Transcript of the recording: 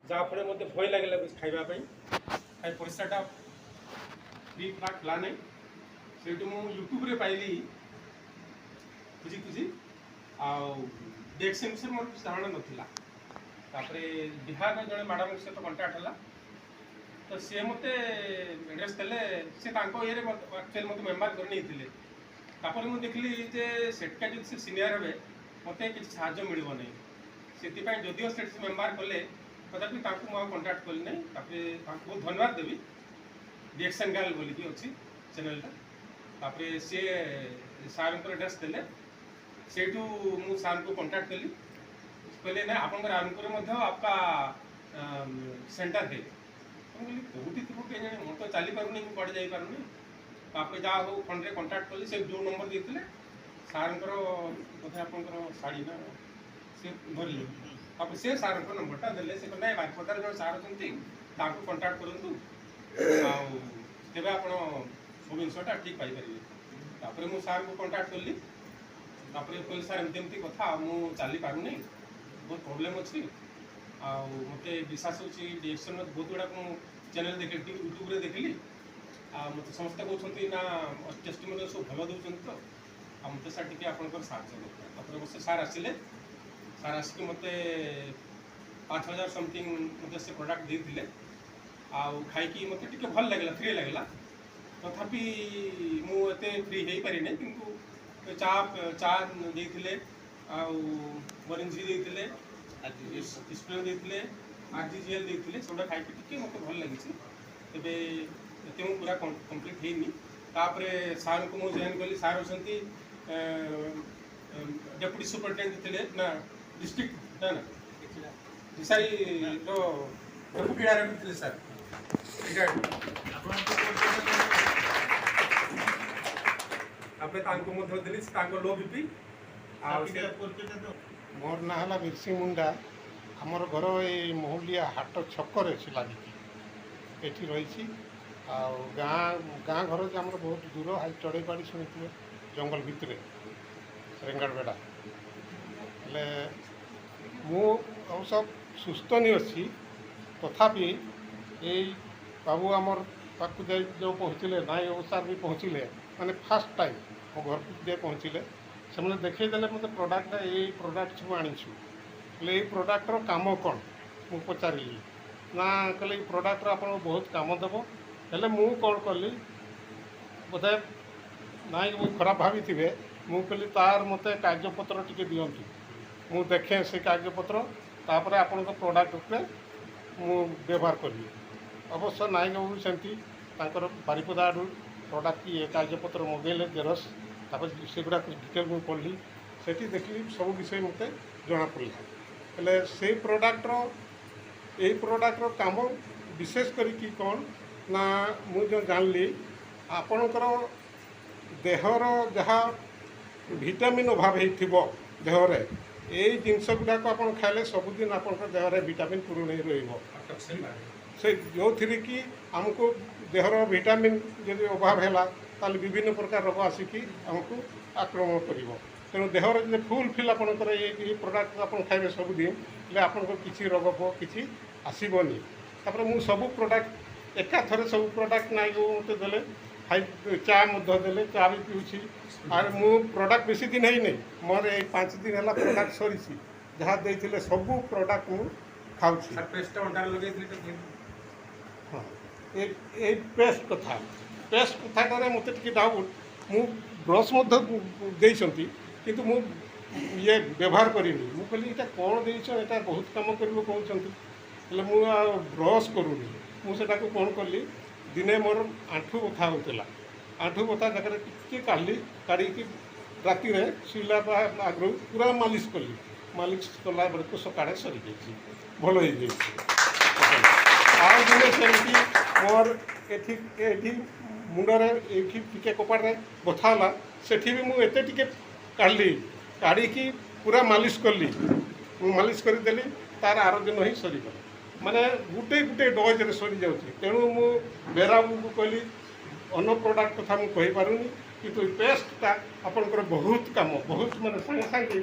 जहाँफल मत भय लगे खावाई खाई परिश्राटा फ्री फ्राक ला नहीं से यूट्यूब पाइली खुजी खुजी आक्सीन विषय मोर किसी धारणा नाला बिहार जड़े मैडम सहित कंटाक्ट है तो सी मत एड्रेस देले सी ये एक्चुअली मत मेम्बर कर मुझे देखली जे सेटका जो सीनियर हे मत किसी साहय मिल नहीं से जदिव सेट मेम्बर कले तथापि मुझे कंटाक्ट कली ना बहुत धन्यवाद देवी रिएक्शन गर्ल बोलिकी अच्छी चैनलटा सी सार एड्रेस देले सेठू मु सार को कंटाक्ट कली कहले ना आपंकर आपका सेंटर है कौटी थी के जाने मैं तो चली पारूनी कड़े जापारूनी जहाँ हो फोन रे कंटाक्ट कली से जो नंबर देते सार बोधे आप शाड़ी ना से धरली से सार नंबरटा देले से ना बारिपदार जो सार अच्छा कंटाक्ट करूँ तेरे आप सब जिनसा ठीक पाइपर मुझे सार को कंटाक्ट कली कहली सार एमती कथा मुझे चली पारूनी बहुत प्रोब्लेम अच्छी मत विश्वास हो डिएक्शन में बहुत गुड़ा चैनल देख यूट्यूब रे देखली मत समस्ते कहते ना टेस्टिमोनियल सब भल दूसरी तो मत सार टी आप साहय वर्ष सार आसिले सार आसिक मत 5000 समथिंग मत से प्रोडक्ट देते खाई मत टे भल लगे फ्री लगे तथापि मुझे फ्री हो पारि ना कि चा चा देते मरीज देते स्प्रे देते आरजीजीएल देते सब खाई टी मत भल लगी तेज ये पूरा कम्प्लीट होनी सार को मुझे जॉइन कली सार अच्छा डेप्यूटी सुपरिटेडेंट थे ना डिस्ट्रिक्ट ना विषारी डेप्यूटी डायरेक्टर थे सर देली लो बीपी मोर ना है बिरसी मुंडा आमर घर ये महुलिया हाट छकरे लगी रही गाँ गाँ घर से आम बहुत दूर हाई चढ़ई पाड़ी शुणी जंगल भितर रेंगाड़बेड़ा हेले मु सब सुस्थ नहीं अच्छी तथापि ये बाबू आमर पाक जो पहुँचले नाई सार भी पहुँचले माने फास्ट टाइम मो घर को पहुँचले से मैंने देखईदे मत प्रोडक्ट ये प्रोडक्ट सब आनीचु ये प्रोडक्टर काम कौन मु पचारि ना कहले प्रोडक्टर आप बहुत काम देव हेले मु कौन कली बोधे ना खराब भावी थे मु कहली तार मत कागजपत्र टी दिंतु मु देखे से कागजपत्र तापर आपण प्रोडक्ट मु व्यवहार करी अवश्य नायक बाबू सेमती बारिपदा आड़ू प्रोडक्ट ये कागजपत्र मगेले जेरस सेगुड़ा डिटेल मुझे पढ़ी से देखली सब विषय मत जना पड़ा हेले से प्रोडक्टर यही प्रोडक्टर काम विशेष करी कौन ना मुझे जानली आपणकर देहर जहाँ विटामिन अभाव हो देहरे यही जिनस गुड़ाक आप खाइले सबुदिन आप देहरे विटामिन पूर्ण रही से जो थी कि आमको देहर विटामिन जब अभाव है ताल विभिन्न प्रकार रोग आसिकी आमको आक्रमण कर तेणु देहर जो फुल फिल आपंकर ये प्रोडक्ट आप खाइबे सबुदिन आपको किसी रोग किसी आसबनी तापर मु सब प्रोडक्ट एका थरे सब प्रोडक्ट नाई मत देले खाई चा देले चा भी पीऊँगी आर मु प्रोडक्ट बेसी दिन है नहीं मोर ये 5 दिन है प्रोडक्ट सरी जहाँ देते सब प्रोडक्ट मु खाऊँ हाँ ये पेस्ट कथा मत टी डाउट मु ब्रश देती किंतु मु ये व्यवहार करी मु कहली ये कौन देछ ये बहुत काम कर कहते मु ब्रश करूनी मुझे कौन कली दिने मोर आंठू बथा होता आंठू बथा जगह टी काढ़ी राति शुला आगु पूरा मालिश कला बेलू सकाଳେ सरी जाइए भल हो दिने सेमती मोर ये मुंडरे ये कपाड़े बथा है सेठी भी मुझे टे काढ़ी पूरा मालिश कली मालिश करदेली तार आर दिन ही सरीगला माने गुटे गुटे डोज रे सरी जाउछि तेणु मु बेरा को कहली अन्न प्रोडक्ट कथा मुझे कही पारुनी किंतु पेस्टा आपनकर बहुत काम बहुत माने संगे संगे